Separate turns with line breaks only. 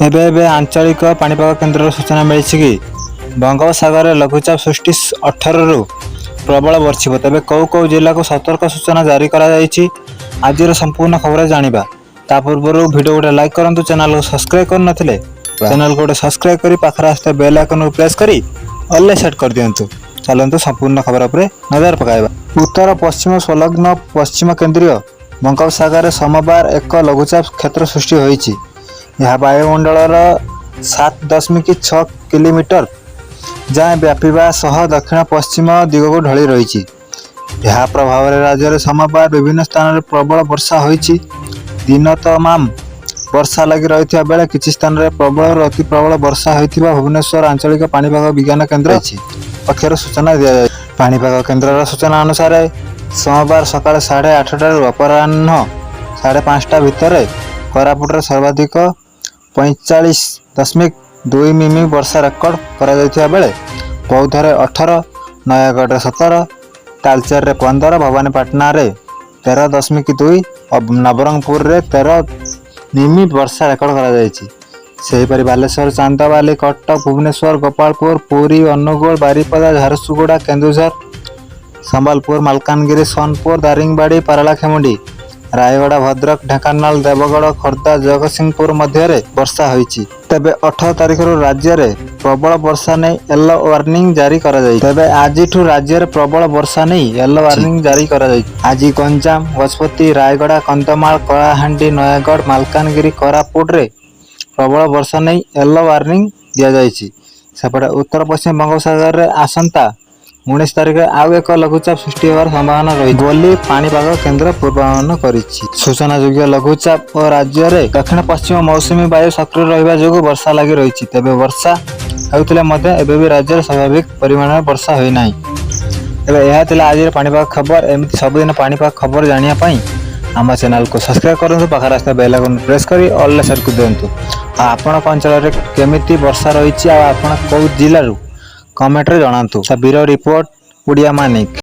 एबे एबे आंचलिक पाणीपाग केन्द्र सूचना मिली कि बंगोपसागर लघुचाप सृष्टि 18 रु प्रबल बर्षिब। तेज कौ कौ जिला को सतर्क सूचना जारी कराई। आज संपूर्ण खबर जानिबा ता पूर्व वीडियो गोटे लाइक करंतु, चैनल को सब्सक्राइब कर नथिले चैनल को सब्सक्राइब करी पाखर आस्ते बेल आइकन को प्रेस करी ऑल सेट कर दियंतु। चलंतु संपूर्ण खबर पर नजर पकाइबा। उत्तर पश्चिम संलग्न पश्चिम केंद्रीय बंगोपसागर सोमवार एक लघुचाप क्षेत्र सृष्टि होईछि। यह वायुमंडल 7.6 किलोमीटर जाए व्यापीवा सह दक्षिण पश्चिम दिग को ढली रही। यह प्रभाव राज्य में सोमवार विभिन्न स्थान में प्रबल वर्षा होईछि। दिन तमाम वर्षा लगी रही बेले किसी स्थान में प्रबल और अति प्रबल वर्षा होता भुवनेश्वर आंचलिक पाणीपाग विज्ञान केन्द्र पक्षर सूचना दी जाए। पाणीपाग केन्द्र सूचना अनुसार सोमवार सकाल 8:30 अपराह्न 5:30 भितर कोरापुट सर्वाधिक 45.2 मिमी वर्षा रेकर्ड करा बेले बौद्धरे 18, नयागढ़ 17, तालचेर 15, भवानीपाटना 13.2 और नवरंगपुर 13 मिमी वर्षा रेकर्ड करा। बालेश्वर, चांदाबाली, कटक, भुवनेश्वर, गोपालपुर, पुरी, अनुगुल, बारिपदा, झारसुगुड़ा, केन्दुझर, संबलपुर, मालकानगिरी, सोनपुर, दारिंगबाड़ी, पारलाखेमुंडी, रायगड़ा, भद्रक, ढेंकानाल, देवगढ़, खोर्धा, जगतसिंहपुर मध्य वर्षा होईछि। तेबे 18 तारिख राज्य में प्रबल वर्षा नहीं येलो वार्निंग जारी करा जाई। तेबे आज राज्य में प्रबल वर्षा नहीं येलो वार्निंग जारी करा जाई। आज गंजाम, गजपति, रायगड़ा, कंधमाल, कलाहांडी, नयागढ़, मालकानगिरी, कोरापुट रे प्रबल वर्षा नहीं येलो वार्निंग दिया जाइछि। सेपटे उत्तर पश्चिम बंगोपसागर रे आसंता 19 तारिख आउ एक लघुचाप सृष्टि होवार संभावना रही बोली पाणीपाग केन्द्र पूर्वानुमान करिछि। सूचना योग्य लघुचाप और राज्य में दक्षिण पश्चिम मौसुमी वायु सक्रिय रहिबा जोगु वर्षा लगी रही। तेबे वर्षा होउतिले मध्य एबे भी राज्य में स्वाभाविक परिमाण में वर्षा होई नाही। तेबे यह थिला आज पाणीपाग खबर। एमती सबुदिन पाणीपाग खबर जानिया पई आम चैनल को सब्सक्राइब करंतु, पाखर आस्ते बेल आइकन प्रेस करी ऑल सेट कर दियंतु। आपण अंचल में केमिति वर्षा रही, आपण कौ जिल्ला कमेंट रे जणांतु। Bureau report, Odia Manik.